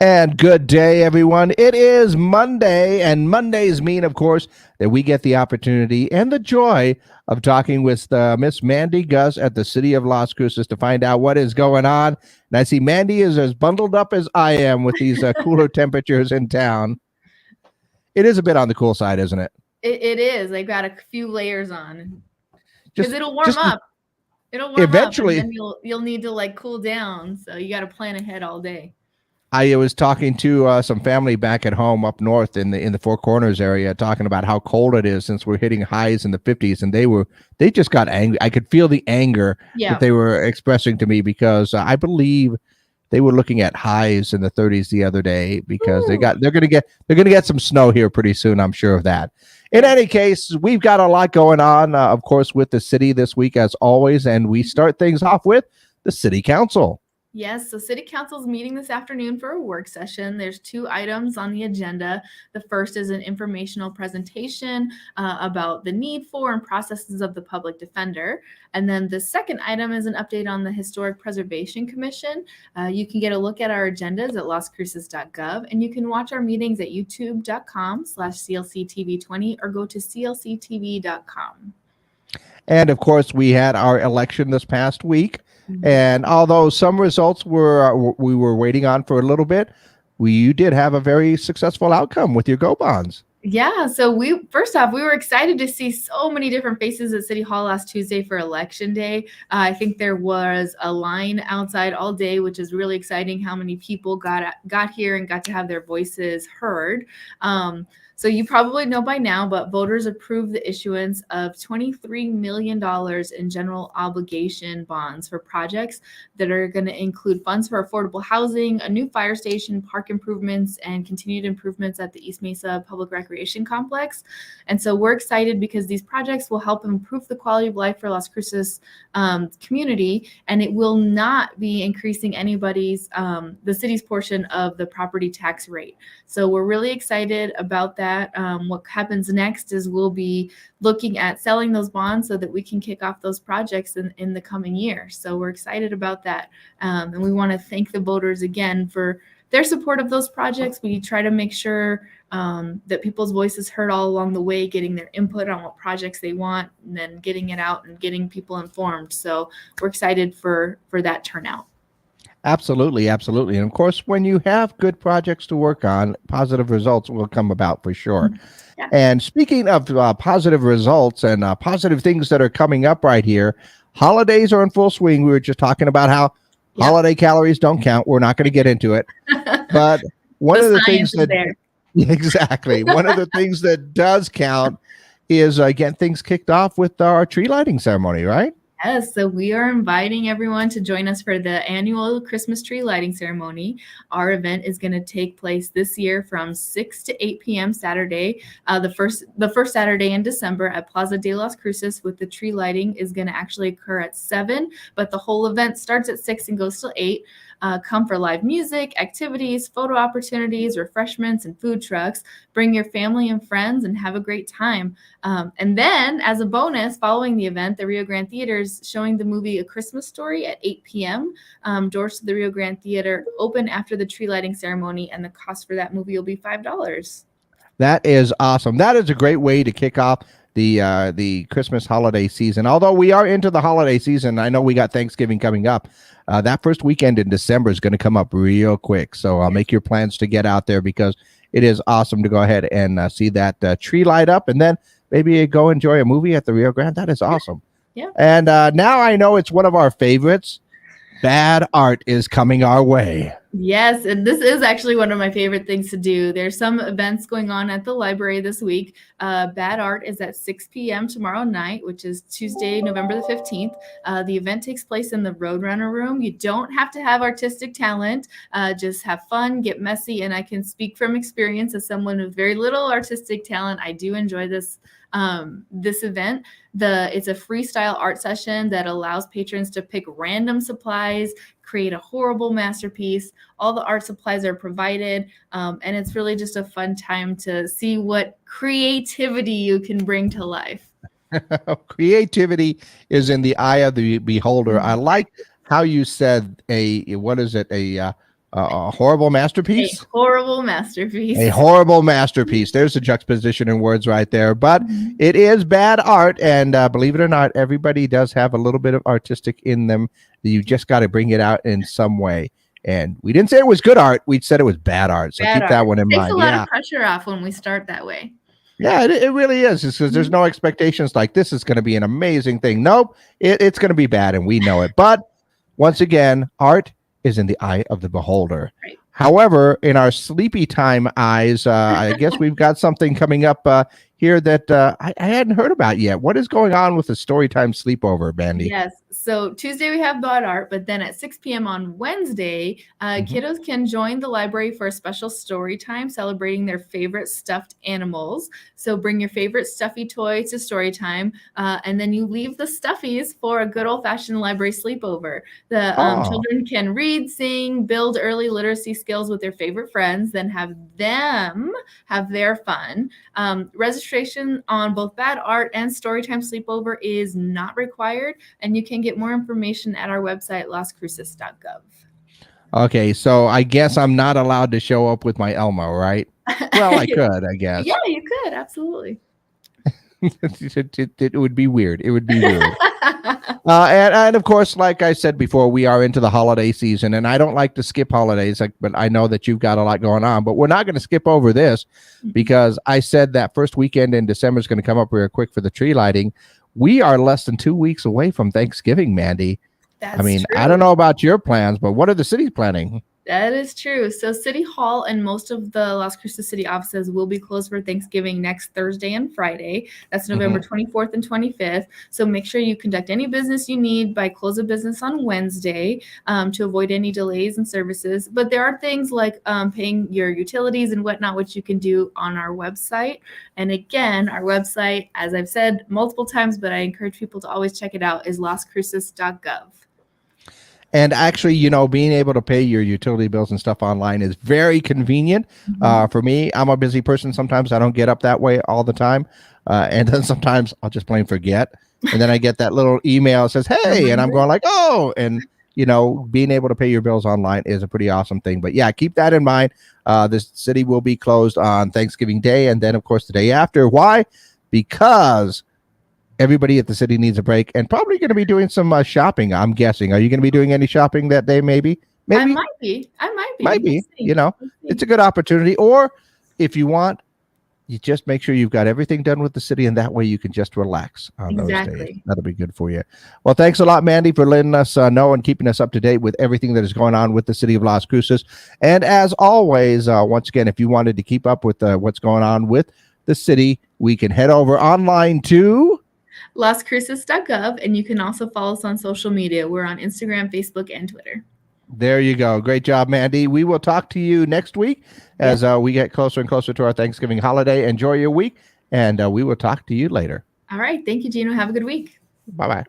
And good day, everyone. It is Monday, and Mondays mean, of course, that we get the opportunity and the joy of talking with Miss Mandy Guss at the City of Las Cruces to find out what is going on. And I see Mandy is as bundled up as I am with these cooler temperatures in town. It is a bit on the cool side, isn't it? It is. I got a few layers on because Just, it'll warm just up. It'll warm up, and eventually. then you'll need to like cool down. So you got to plan ahead all day. I was talking to some family back at home up north in the Four Corners area, talking about how cold it is since we're hitting highs in the 50s, and they just got angry. I could feel the anger that they were expressing to me because I believe they were looking at highs in the 30s the other day because Ooh. they're gonna get some snow here pretty soon. I'm sure of that. In any case, we've got a lot going on, of course, with the city this week as always, and we start things off with the city council. Yes, so City Council is meeting this afternoon for a work session. There's two items on the agenda. The first is an informational presentation about the need for and processes of the public defender. And then the second item is an update on the Historic Preservation Commission. You can get a look at our agendas at lascruces.gov, and you can watch our meetings at youtube.com/CLCTV20 or go to clctv.com. And of course, we had our election this past week. And although some results we were waiting on for a little bit, you did have a very successful outcome with your Go Bonds. Yeah, so we were excited to see so many different faces at City Hall last Tuesday for Election Day. I think there was a line outside all day, which is really exciting how many people got here and got to have their voices heard. So you probably know by now, but voters approved the issuance of $23 million in general obligation bonds for projects that are going to include funds for affordable housing, a new fire station, park improvements, and continued improvements at the East Mesa Public Recreation Complex. And so we're excited because these projects will help improve the quality of life for Las Cruces community, and it will not be increasing the city's portion of the property tax rate. So we're really excited about that. What happens next is we'll be looking at selling those bonds so that we can kick off those projects in the coming year. So we're excited about that. And we want to thank the voters again for their support of those projects. We try to make sure that people's voices heard all along the way, getting their input on what projects they want, and then getting it out and getting people informed. So we're excited for that turnout. Absolutely, absolutely. And of course, when you have good projects to work on, positive results will come about for sure. Yeah. And speaking of positive results and positive things that are coming up right here, holidays are in full swing. We were just talking about how holiday calories don't count. We're not going to get into it. But one of the things that exactly one of the things that does count is get things kicked off with our tree lighting ceremony, right? Yes, so we are inviting everyone to join us for the annual Christmas tree lighting ceremony. Our event is going to take place this year from 6 to 8 p.m. Saturday, the first Saturday in December at Plaza de las Cruces. With the tree lighting is going to actually occur at 7, but the whole event starts at 6 and goes till 8. Come for live music, activities, photo opportunities, refreshments, and food trucks. Bring your family and friends and have a great time. And then, as a bonus, following the event, the Rio Grande Theater is showing the movie A Christmas Story at 8 p.m. Doors to the Rio Grande Theater open after the tree lighting ceremony, and the cost for that movie will be $5. That is awesome. That is a great way to kick off the Christmas holiday season. Although we are into the holiday season, I know we got Thanksgiving coming up. That first weekend in December is going to come up real quick. So I'll make your plans to get out there because it is awesome to go ahead and see that tree light up, and then maybe go enjoy a movie at the Rio Grande. That is awesome. Yeah. And now I know it's one of our favorites. Bad art is coming our way. Yes, and this is actually one of my favorite things to do. There's some events going on at the library this week. Bad Art is at 6 p.m. tomorrow night, which is Tuesday, November the 15th. The event takes place in the Roadrunner Room. You don't have to have artistic talent. Just have fun, get messy, and I can speak from experience as someone with very little artistic talent. I do enjoy this event. It's a freestyle art session that allows patrons to pick random supplies, create a horrible masterpiece. All the art supplies are provided, and it's really just a fun time to see what creativity you can bring to life. Creativity is in the eye of the beholder. I like how you said a A horrible masterpiece. A horrible masterpiece. A horrible masterpiece. There's a juxtaposition in words right there. But it is bad art. And believe it or not, everybody does have a little bit of artistic in them. You just got to bring it out in some way. And we didn't say it was good art. We said it was bad art. So keep that one in mind. Takes a lot of pressure off when we start that way. Yeah, it really is. It's because there's no expectations like this is going to be an amazing thing. Nope, it's going to be bad, and we know it. But once again, art is in the eye of the beholder. Right. However, in our sleepy time eyes, I guess we've got something coming up here that I hadn't heard about yet. What is going on with the Storytime Sleepover, Mandy? Yes. So Tuesday we have bot art, but then at 6 p.m. on Wednesday, kiddos can join the library for a special story time celebrating their favorite stuffed animals. So bring your favorite stuffy toy to story time, and then you leave the stuffies for a good old-fashioned library sleepover. The children can read, sing, build early literacy skills with their favorite friends, then have them have their fun. Registration on both bad art and storytime sleepover is not required, and you can get more information at our website, lascruces.gov. Okay, so I guess I'm not allowed to show up with my Elmo, right? Well, I could, I guess. Yeah, you could, absolutely. It would be weird. It would be weird. And of course, like I said before, we are into the holiday season, and I don't like to skip holidays, but I know that you've got a lot going on. But we're not going to skip over this because I said that first weekend in December is going to come up real quick for the tree lighting. We are less than 2 weeks away from Thanksgiving, Mandy. That's I mean, true. I don't know about your plans, but what are the cities planning? That is true. So City Hall and most of the Las Cruces City offices will be closed for Thanksgiving next Thursday and Friday. That's November 24th and 25th. So make sure you conduct any business you need by close of business on Wednesday to avoid any delays in services. But there are things like paying your utilities and whatnot, which you can do on our website. And again, our website, as I've said multiple times, but I encourage people to always check it out, is lascruces.gov. And actually, you know, being able to pay your utility bills and stuff online is very convenient. For me, I'm a busy person. Sometimes I don't get up that way all the time. And then sometimes I'll just plain forget. And then I get that little email that says, hey, and I'm going like, oh, and, you know, being able to pay your bills online is a pretty awesome thing. But yeah, keep that in mind. This city will be closed on Thanksgiving Day. And then, of course, the day after. Why? Because everybody at the city needs a break and probably going to be doing some shopping, I'm guessing. Are you going to be doing any shopping that day, maybe? I might be. Might be. You know, it's a good opportunity. Or if you want, you just make sure you've got everything done with the city, and that way you can just relax on those days. That'll be good for you. Well, thanks a lot, Mandy, for letting us know and keeping us up to date with everything that is going on with the city of Las Cruces. And as always, once again, if you wanted to keep up with what's going on with the city, we can head over online to lascruces.gov, and you can also follow us on social media. We're on Instagram, Facebook, and Twitter. There you go. Great job, Mandy. We will talk to you next week as we get closer and closer to our Thanksgiving holiday. Enjoy your week, and we will talk to you later. All right. Thank you, Gino. Have a good week. Bye-bye.